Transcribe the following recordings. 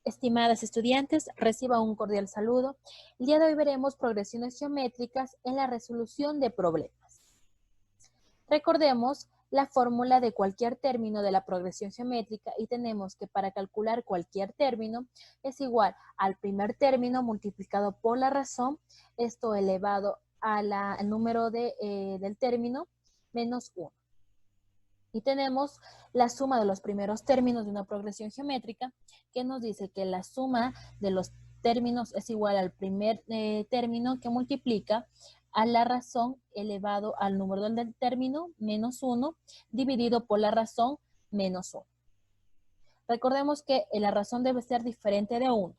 Estimadas estudiantes, reciba un cordial saludo. El día de hoy veremos progresiones geométricas en la resolución de problemas. Recordemos la fórmula de cualquier término de la progresión geométrica y tenemos que para calcular cualquier término es igual al primer término multiplicado por la razón, esto elevado al número del término menos 1. Y tenemos la suma de los primeros términos de una progresión geométrica que nos dice que la suma de los términos es igual al primer término que multiplica a la razón elevado al número del término menos 1 dividido por la razón menos 1. Recordemos que la razón debe ser diferente de 1.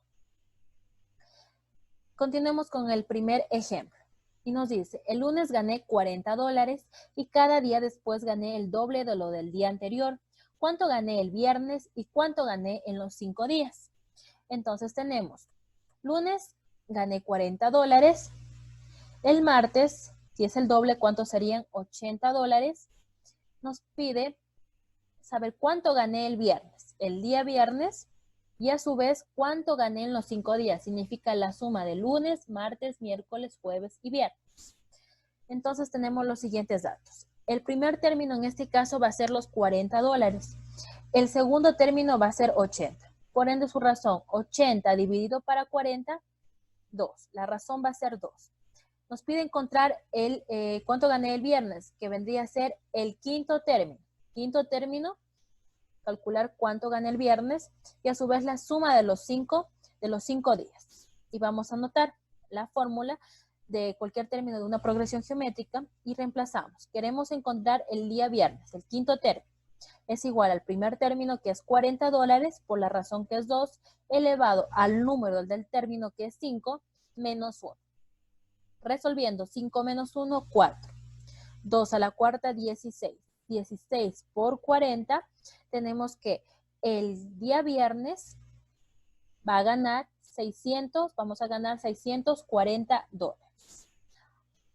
Continuemos con el primer ejemplo. Y nos dice, el lunes gané $40 y cada día después gané el doble de lo del día anterior. ¿Cuánto gané el viernes y cuánto gané en los 5 días? Entonces tenemos, lunes gané $40. El martes, si es el doble, ¿cuánto serían? $80. Nos pide saber cuánto gané el viernes. El día viernes y a su vez cuánto gané en los 5 días. Significa la suma de lunes, martes, miércoles, jueves y viernes. Entonces tenemos los siguientes datos. El primer término en este caso va a ser los $40. El segundo término va a ser 80. Por ende su razón, 80 dividido para 40, 2. La razón va a ser 2. Nos pide encontrar cuánto gané el viernes, que vendría a ser el quinto término. Quinto término, calcular cuánto gané el viernes y a su vez la suma de los 5 días. Y vamos a anotar la fórmula de cualquier término de una progresión geométrica y reemplazamos. Queremos encontrar el día viernes, el quinto término. Es igual al primer término que es $40 por la razón que es 2 elevado al número del término que es 5 menos 1. Resolviendo 5 menos 1, 4. 2 a la cuarta, 16. 16 por 40, tenemos que el día viernes va a ganar vamos a ganar $640.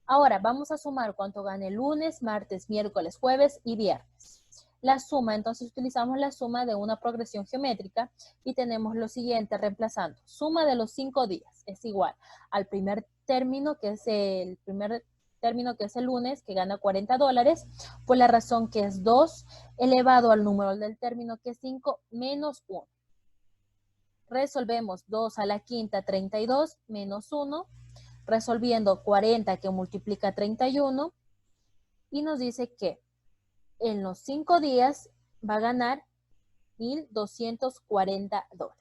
Ahora vamos a sumar cuánto gane lunes, martes, miércoles, jueves y viernes. La suma, entonces utilizamos la suma de una progresión geométrica y tenemos lo siguiente reemplazando. Suma de los 5 días es igual al primer término que es el lunes, que gana $40, por la razón que es 2 elevado al número del término que es 5 menos 1. Resolvemos 2 a la quinta, 32 menos 1, resolviendo 40 que multiplica 31 y nos dice que en los 5 días va a ganar $1,240.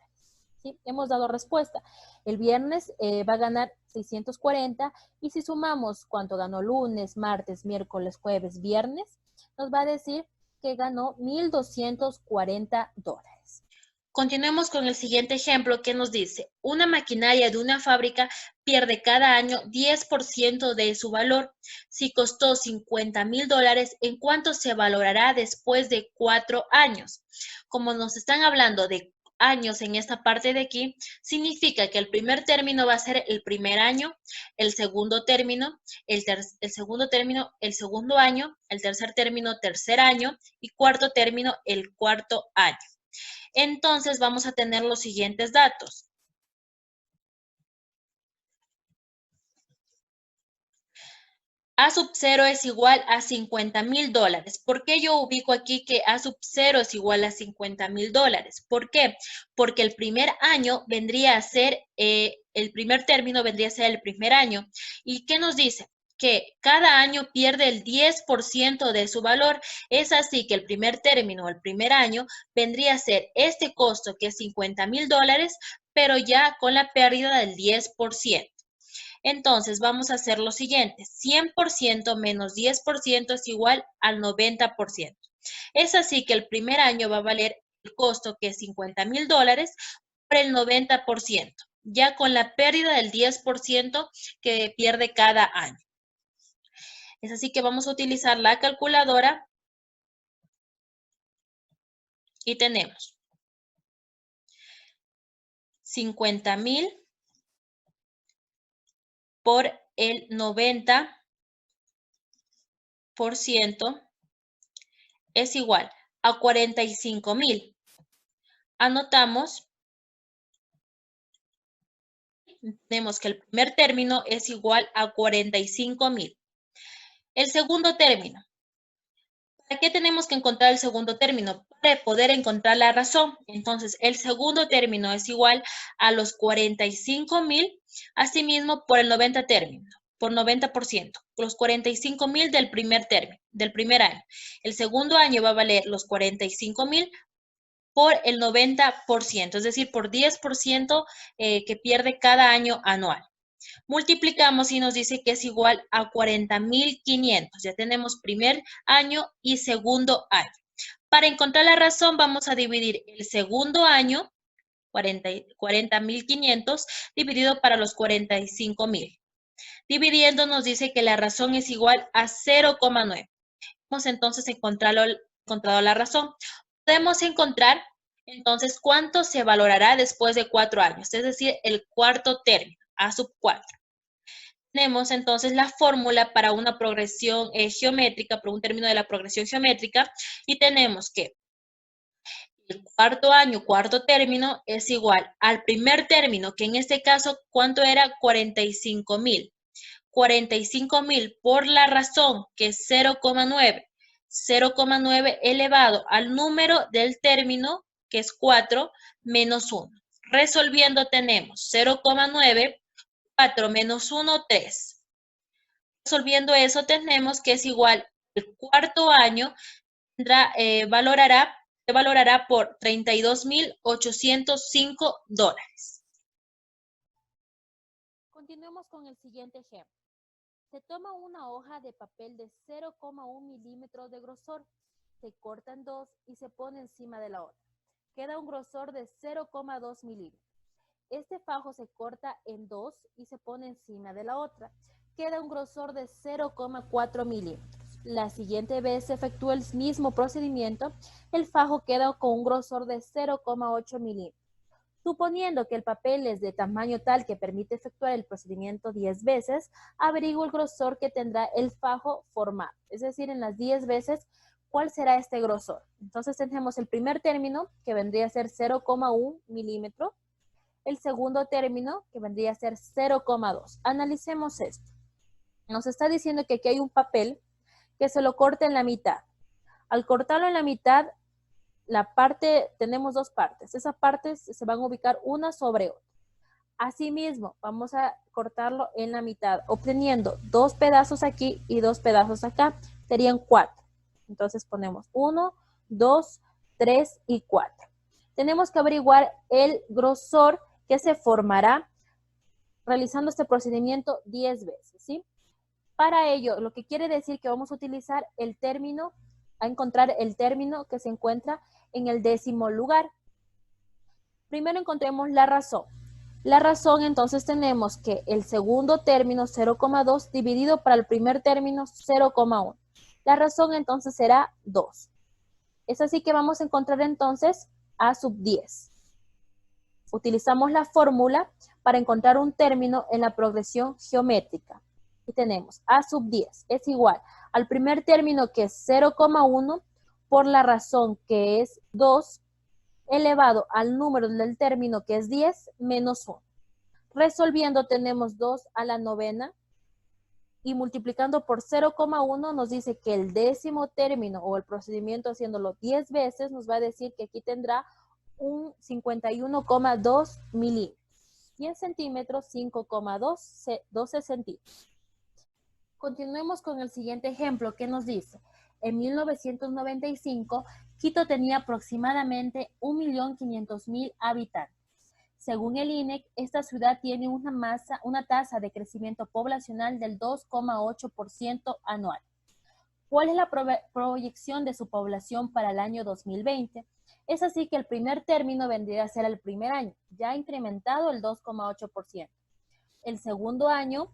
¿Sí? Hemos dado respuesta. El viernes va a ganar 640 y si sumamos cuánto ganó lunes, martes, miércoles, jueves, viernes, nos va a decir que ganó $1,240. Continuemos con el siguiente ejemplo que nos dice, una maquinaria de una fábrica pierde cada año 10% de su valor. Si costó $50,000, ¿en cuánto se valorará después de 4 años? Como nos están hablando de años en esta parte de aquí, significa que el primer término va a ser el primer año, el segundo término, el segundo término, el segundo año, el tercer término, tercer año y cuarto término, el cuarto año. Entonces vamos a tener los siguientes datos. A sub 0 es igual a $50,000. ¿Por qué yo ubico aquí que A sub 0 es igual a $50,000? ¿Por qué? Porque el primer año vendría a ser, el primer término vendría a ser el primer año. ¿Y qué nos dice? Que cada año pierde el 10% de su valor. Es así que el primer término, el primer año, vendría a ser este costo que es $50,000, pero ya con la pérdida del 10%. Entonces vamos a hacer lo siguiente, 100% menos 10% es igual al 90%. Es así que el primer año va a valer el costo que es $50,000 por el 90%, ya con la pérdida del 10% que pierde cada año. Es así que vamos a utilizar la calculadora y tenemos 50,000 por el 90% es igual a 45,000. Anotamos tenemos que el primer término es igual a 45.000. El segundo término. ¿Para qué tenemos que encontrar el segundo término? Para poder encontrar la razón. Entonces, el segundo término es igual a los 45.000, asimismo por el 90 término, por 90%, los 45.000 del primer término, del primer año. El segundo año va a valer los 45.000 por el 90%, es decir, por 10% que pierde cada año anual. Multiplicamos y nos dice que es igual a 40.500. Ya tenemos primer año y segundo año. Para encontrar la razón vamos a dividir el segundo año, 40.500, dividido para los 45.000. Dividiendo nos dice que la razón es igual a 0,9. Hemos entonces encontrado la razón. Podemos encontrar entonces cuánto se valorará después de 4 años, es decir, el cuarto término, A sub 4. Tenemos entonces la fórmula para una progresión geométrica, por un término de la progresión geométrica, y tenemos que el cuarto año, cuarto término, es igual al primer término, que en este caso, ¿cuánto era? 45.000. 45.000 por la razón, que es 0,9. 0,9 elevado al número del término, que es 4, menos 1. Resolviendo tenemos 0,9, 4 menos 1, 3. Resolviendo eso tenemos que es igual, el cuarto año se valorará por $32.805. Continuemos con el siguiente ejemplo. Se toma una hoja de papel de 0,1 milímetros de grosor, se corta en dos y se pone encima de la otra. Queda un grosor de 0,2 milímetros. Este fajo se corta en dos y se pone encima de la otra. Queda un grosor de 0,4 milímetros. La siguiente vez se efectúa el mismo procedimiento, el fajo queda con un grosor de 0,8 milímetros. Suponiendo que el papel es de tamaño tal que permite efectuar el procedimiento 10 veces, averiguo el grosor que tendrá el fajo formado. Es decir, en las 10 veces, ¿cuál será este grosor? Entonces tenemos el primer término, que vendría a ser 0,1 milímetro. El segundo término, que vendría a ser 0,2. Analicemos esto. Nos está diciendo que aquí hay un papel que se lo corta en la mitad. Al cortarlo en la mitad, tenemos dos partes. Esas partes se van a ubicar una sobre otra. Asimismo, vamos a cortarlo en la mitad, obteniendo 2 pedazos aquí y 2 pedazos acá. Serían 4. Entonces ponemos 1, 2, 3 y 4. Tenemos que averiguar el grosor que se formará realizando este procedimiento 10 veces, ¿sí? Para ello, lo que quiere decir que vamos a utilizar a encontrar el término que se encuentra en el décimo lugar. Primero encontremos la razón. La razón, entonces tenemos que el segundo término, 0,2, dividido para el primer término, 0,1. La razón entonces será 2. Es así que vamos a encontrar entonces A sub 10. Utilizamos la fórmula para encontrar un término en la progresión geométrica. Y tenemos A sub 10 es igual al primer término, que es 0,1, por la razón, que es 2, elevado al número del término, que es 10, menos 1. Resolviendo tenemos 2 a la novena y multiplicando por 0,1 nos dice que el décimo término o el procedimiento haciéndolo 10 veces nos va a decir que aquí tendrá un 51,2 milímetros y en centímetros 5,12 centímetros. Continuemos con el siguiente ejemplo que nos dice: en 1995, Quito tenía aproximadamente 1.500.000 habitantes. Según el INEC, esta ciudad tiene una tasa de crecimiento poblacional del 2,8% anual. ¿Cuál es la proyección de su población para el año 2020? Es así que el primer término vendría a ser el primer año, ya incrementado el 2,8%. El segundo año,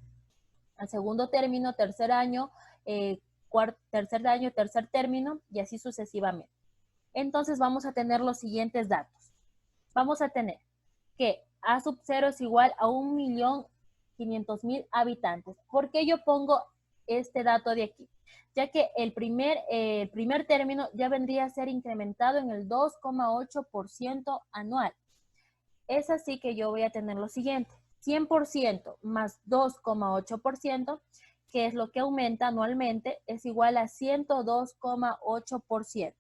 el segundo término, tercer año, tercer término, y así sucesivamente. Entonces vamos a tener los siguientes datos. Vamos a tener que A sub 0 es igual a 1.500.000 habitantes. ¿Por qué yo pongo este dato de aquí? Ya que el primer término ya vendría a ser incrementado en el 2,8% anual. Es así que yo voy a tener lo siguiente. 100% más 2,8%, que es lo que aumenta anualmente, es igual a 102,8%.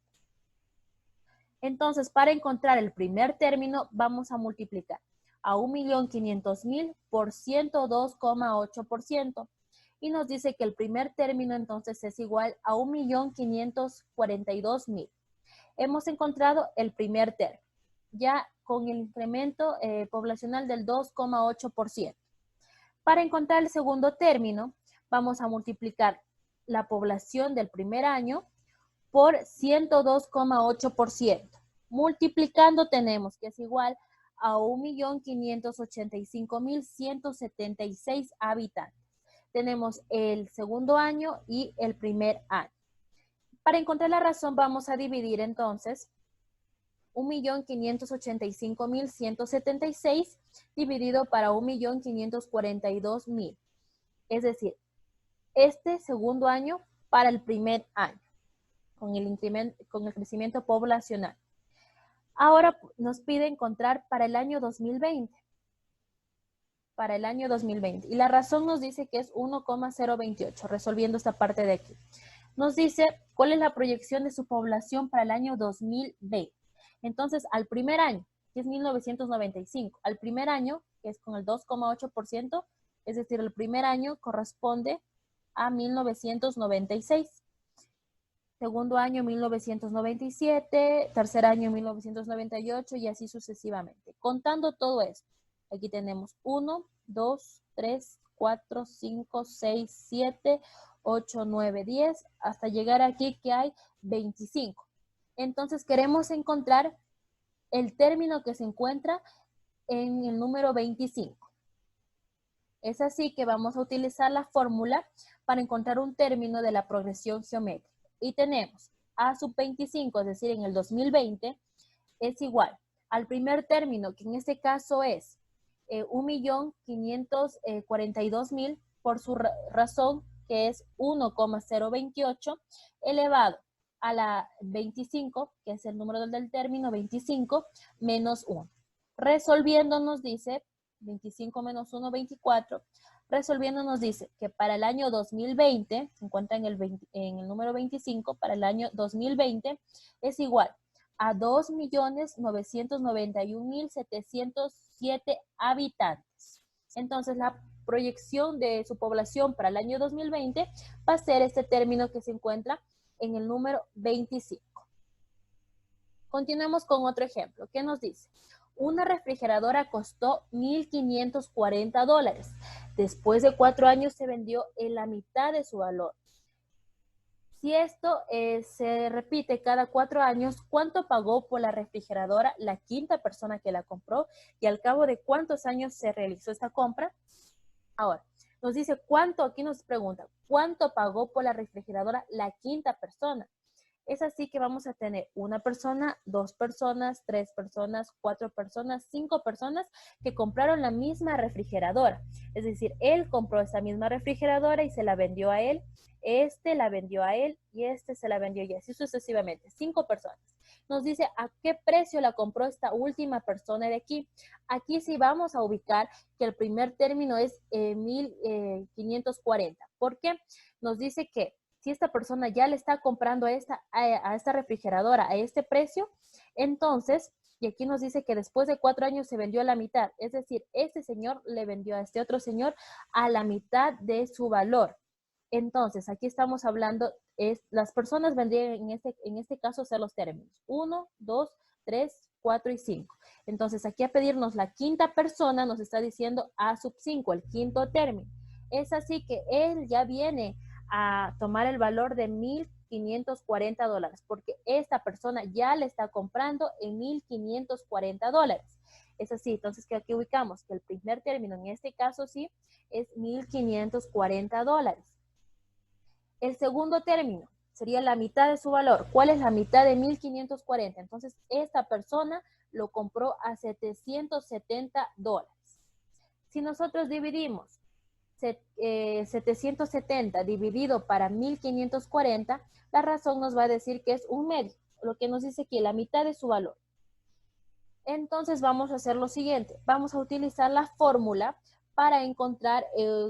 Entonces, para encontrar el primer término, vamos a multiplicar a 1.500.000 por 102,8%. Y nos dice que el primer término entonces es igual a 1.542.000. Hemos encontrado el primer término, ya con el incremento poblacional del 2,8%. Para encontrar el segundo término, vamos a multiplicar la población del primer año por 102,8%. Multiplicando tenemos que es igual a 1.585.176 habitantes. Tenemos el segundo año y el primer año. Para encontrar la razón vamos a dividir entonces 1.585.176 dividido para 1.542.000. Es decir, este segundo año para el primer año, con el crecimiento poblacional. Ahora nos pide encontrar para el año 2020. Para el año 2020. Y la razón nos dice que es 1,028, resolviendo esta parte de aquí. Nos dice cuál es la proyección de su población para el año 2020. Entonces, al primer año, que es 1995, al primer año, que es con el 2,8%, es decir, el primer año corresponde a 1996. Segundo año 1997, tercer año 1998 y así sucesivamente. Contando todo esto, aquí tenemos 1, 2, 3, 4, 5, 6, 7, 8, 9, 10, hasta llegar aquí que hay 25. Entonces queremos encontrar el término que se encuentra en el número 25. Es así que vamos a utilizar la fórmula para encontrar un término de la progresión geométrica. Y tenemos a sub 25, es decir, en el 2020, es igual al primer término, que en este caso es 1.542.000 por su razón, que es 1,028, elevado a la 25, que es el número del término, 25, menos 1. Resolviendo nos dice 25 menos 1, 24. Resolviendo nos dice que para el año 2020, se encuentra en el número 25, para el año 2020 es igual a 2.991.707 habitantes. Entonces, la proyección de su población para el año 2020 va a ser este término que se encuentra en el número 25. Continuamos con otro ejemplo. ¿Qué nos dice? Una refrigeradora costó $1.540. Después de 4 años se vendió en la mitad de su valor. Si esto se repite cada 4 años, ¿cuánto pagó por la refrigeradora la quinta persona que la compró? Y al cabo de cuántos años se realizó esta compra. Ahora, nos dice cuánto, aquí nos pregunta, ¿cuánto pagó por la refrigeradora la quinta persona? Es así que vamos a tener una persona, 2 personas, 3 personas, 4 personas, 5 personas que compraron la misma refrigeradora. Es decir, él compró esa misma refrigeradora y se la vendió a él, este la vendió a él y este se la vendió y así sucesivamente. 5 personas. Nos dice a qué precio la compró esta última persona de aquí. Aquí sí vamos a ubicar que el primer término es 1.540. ¿Por qué? Nos dice que si esta persona ya le está comprando a esta refrigeradora a este precio, entonces, y aquí nos dice que después de 4 años se vendió a la mitad, es decir, este señor le vendió a este otro señor a la mitad de su valor. Entonces, aquí estamos hablando, las personas vendrían en este caso ser los términos 1, 2, 3, 4 y 5. Entonces, aquí a pedirnos la quinta persona nos está diciendo a sub 5, el quinto término. Es así que él ya viene a tomar el valor de $1.540, porque esta persona ya le está comprando en $1.540. Es así, entonces que aquí ubicamos que el primer término en este caso sí es $1.540. El segundo término sería la mitad de su valor. ¿Cuál es la mitad de 1.540? Entonces esta persona lo compró a $770. Si nosotros dividimos 770 dividido para 1.540, la razón nos va a decir que es un medio, lo que nos dice que la mitad de su valor. Entonces vamos a hacer lo siguiente. Vamos a utilizar la fórmula para encontrar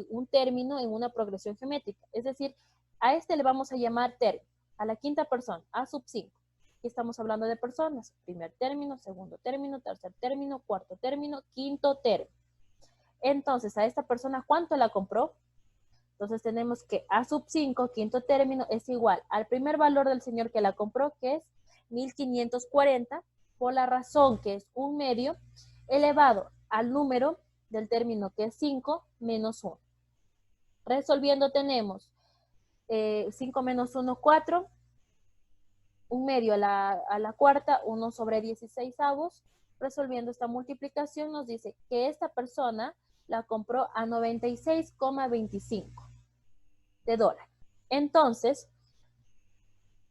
un término en una progresión geométrica. Es decir, a este le vamos a llamar término. A la quinta persona, A sub 5. Aquí estamos hablando de personas. Primer término, segundo término, tercer término, cuarto término, quinto término. Entonces, a esta persona, ¿cuánto la compró? Entonces tenemos que A sub 5, quinto término, es igual al primer valor del señor que la compró, que es 1540, por la razón que es 1/2, elevado al número del término que es 5 menos 1. Resolviendo tenemos 5 menos 1, 4. 1/2 a la cuarta, 1 sobre 16avos. Resolviendo esta multiplicación nos dice que esta persona la compró a 96,25 de dólar. Entonces,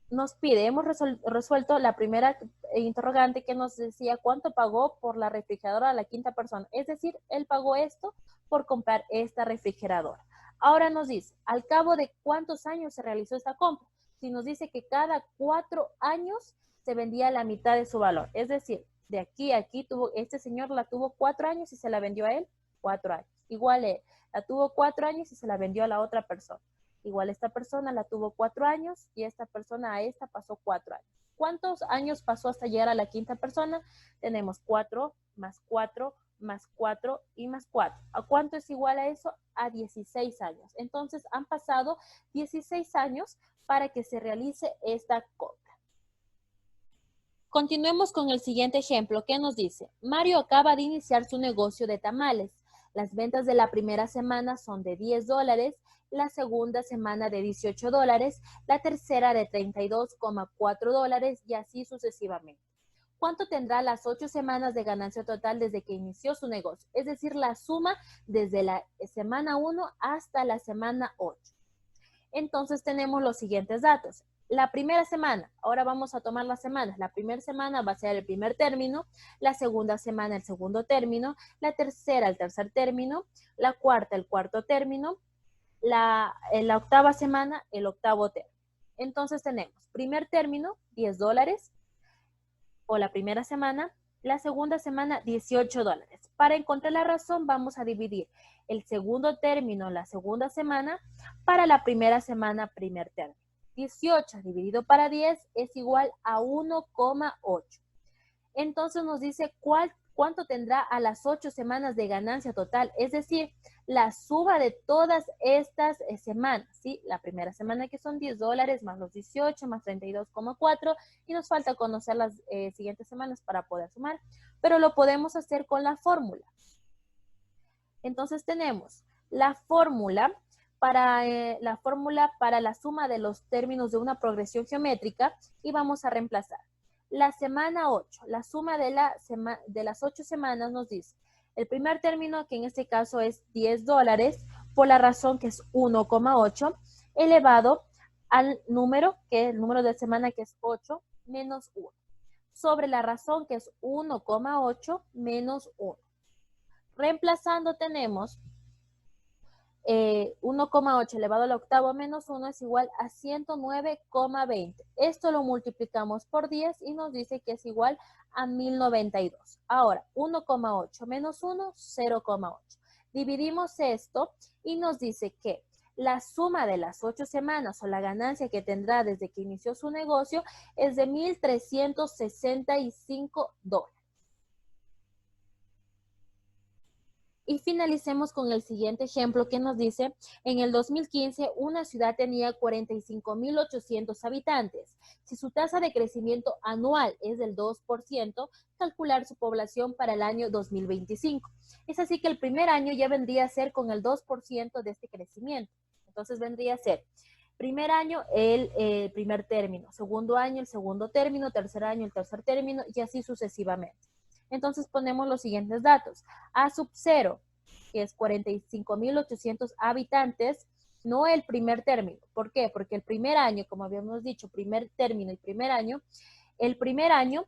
nos pide, hemos resuelto la primera interrogante que nos decía cuánto pagó por la refrigeradora a la quinta persona. Es decir, él pagó esto por comprar esta refrigeradora. Ahora nos dice, al cabo de cuántos años se realizó esta compra. Si nos dice que cada 4 años se vendía la mitad de su valor. Es decir, de aquí a aquí este señor la tuvo 4 años y se la vendió a él 4 años. Igual él la tuvo 4 años y se la vendió a la otra persona. Igual esta persona la tuvo 4 años y esta persona a esta pasó 4 años. ¿Cuántos años pasó hasta llegar a la quinta persona? Tenemos 4 más 4 más 4 y más 4. ¿A cuánto es igual a eso? A 16 años. Entonces han pasado 16 años para que se realice esta compra. Continuemos con el siguiente ejemplo que nos dice, Mario acaba de iniciar su negocio de tamales. Las ventas de la primera semana son de $10, la segunda semana de $18, la tercera de $32,4 y así sucesivamente. ¿Cuánto tendrá las 8 semanas de ganancia total desde que inició su negocio? Es decir, la suma desde la semana 1 hasta la semana 8. Entonces tenemos los siguientes datos. La primera semana, ahora vamos a tomar las semanas. La primera semana va a ser el primer término, la segunda semana el segundo término, la tercera el tercer término, la cuarta el cuarto término, la octava semana el octavo término. Entonces tenemos primer término, $10, o la primera semana, la segunda semana, $18. Para encontrar la razón vamos a dividir el segundo término, la segunda semana, para la primera semana, primer término. 18 dividido para 10 es igual a 1,8. Entonces nos dice cuánto tendrá a las 8 semanas de ganancia total, es decir, la suma de todas estas semanas, ¿sí? La primera semana que son $10 más los 18 más 32,4 y nos falta conocer las siguientes semanas para poder sumar, pero lo podemos hacer con la fórmula. Entonces tenemos la fórmula para la suma de los términos de una progresión geométrica y vamos a reemplazar. La semana 8, la suma de las 8 semanas nos dice el primer término, que en este caso es $10, por la razón que es 1,8, elevado al número, que es el número de semana que es 8, menos 1, sobre la razón que es 1,8 menos 1. Reemplazando tenemos 1,8 elevado al octavo menos 1 es igual a 109,20. Esto lo multiplicamos por 10 y nos dice que es igual a 1092. Ahora, 1,8 menos 1, 0,8. Dividimos esto y nos dice que la suma de las 8 semanas o la ganancia que tendrá desde que inició su negocio es de $1,365. Y finalicemos con el siguiente ejemplo que nos dice, en el 2015 una ciudad tenía 45,800 habitantes. Si su tasa de crecimiento anual es del 2%, calcular su población para el año 2025. Es así que el primer año ya vendría a ser con el 2% de este crecimiento. Entonces vendría a ser primer año el primer término, segundo año el segundo término, tercer año el tercer término y así sucesivamente. Entonces ponemos los siguientes datos. A sub 0, que es 45,800 habitantes, no el primer término. ¿Por qué? Porque el primer año, como habíamos dicho, primer término y el primer año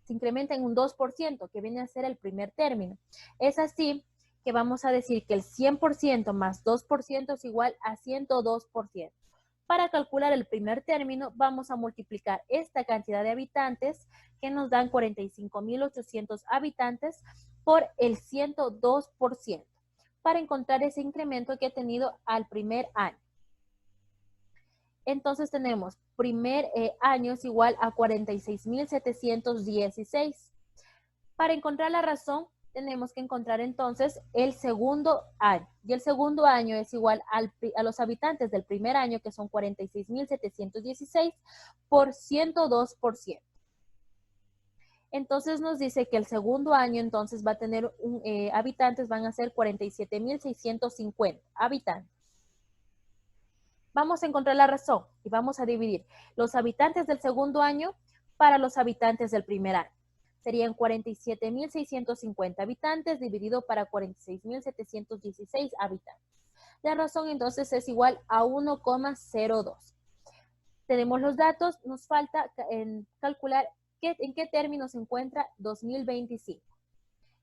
se incrementa en un 2%, que viene a ser el primer término. Es así que vamos a decir que el 100% más 2% es igual a 102%. Para calcular el primer término, vamos a multiplicar esta cantidad de habitantes, que nos dan 45.800 habitantes, por el 102%, para encontrar ese incremento que ha tenido al primer año. Entonces tenemos primer año es igual a 46.716. Para encontrar la razón, tenemos que encontrar entonces el segundo año. Y el segundo año es igual a los habitantes del primer año, que son 46.716, por 102%. Entonces nos dice que el segundo año entonces va a tener habitantes, van a ser 47.650 habitantes. Vamos a encontrar la razón y vamos a dividir los habitantes del segundo año para los habitantes del primer año. Serían 47.650 habitantes dividido para 46.716 habitantes. La razón entonces es igual a 1,02. Tenemos los datos, nos falta calcular en qué término se encuentra 2025.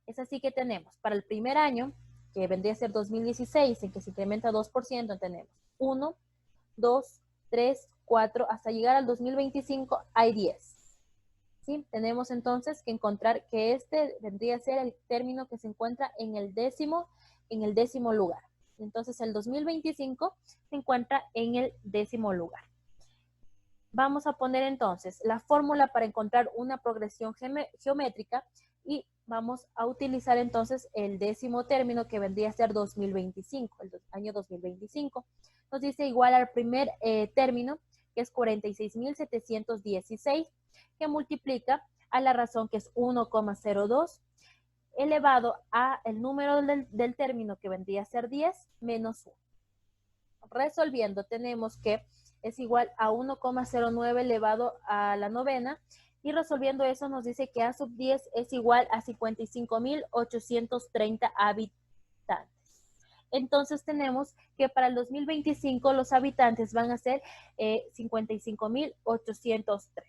Es así que tenemos para el primer año, que vendría a ser 2016, en que se incrementa 2%, tenemos 1, 2, 3, 4, hasta llegar al 2025 hay 10. ¿Sí? Tenemos entonces que encontrar que este vendría a ser el término que se encuentra en el décimo lugar. Entonces el 2025 se encuentra en el 10º lugar. Vamos a poner entonces la fórmula para encontrar una progresión geométrica y vamos a utilizar entonces el 10º término, que vendría a ser 2025, el año 2025. Nos dice igual al primer término, que es 46.716, que multiplica a la razón, que es 1,02, elevado a el número del término, que vendría a ser 10, menos 1. Resolviendo, tenemos que es igual a 1,09 elevado a la novena, y resolviendo eso nos dice que A sub 10 es igual a 55.830 habitantes. Entonces tenemos que para el 2025 los habitantes van a ser 55.830.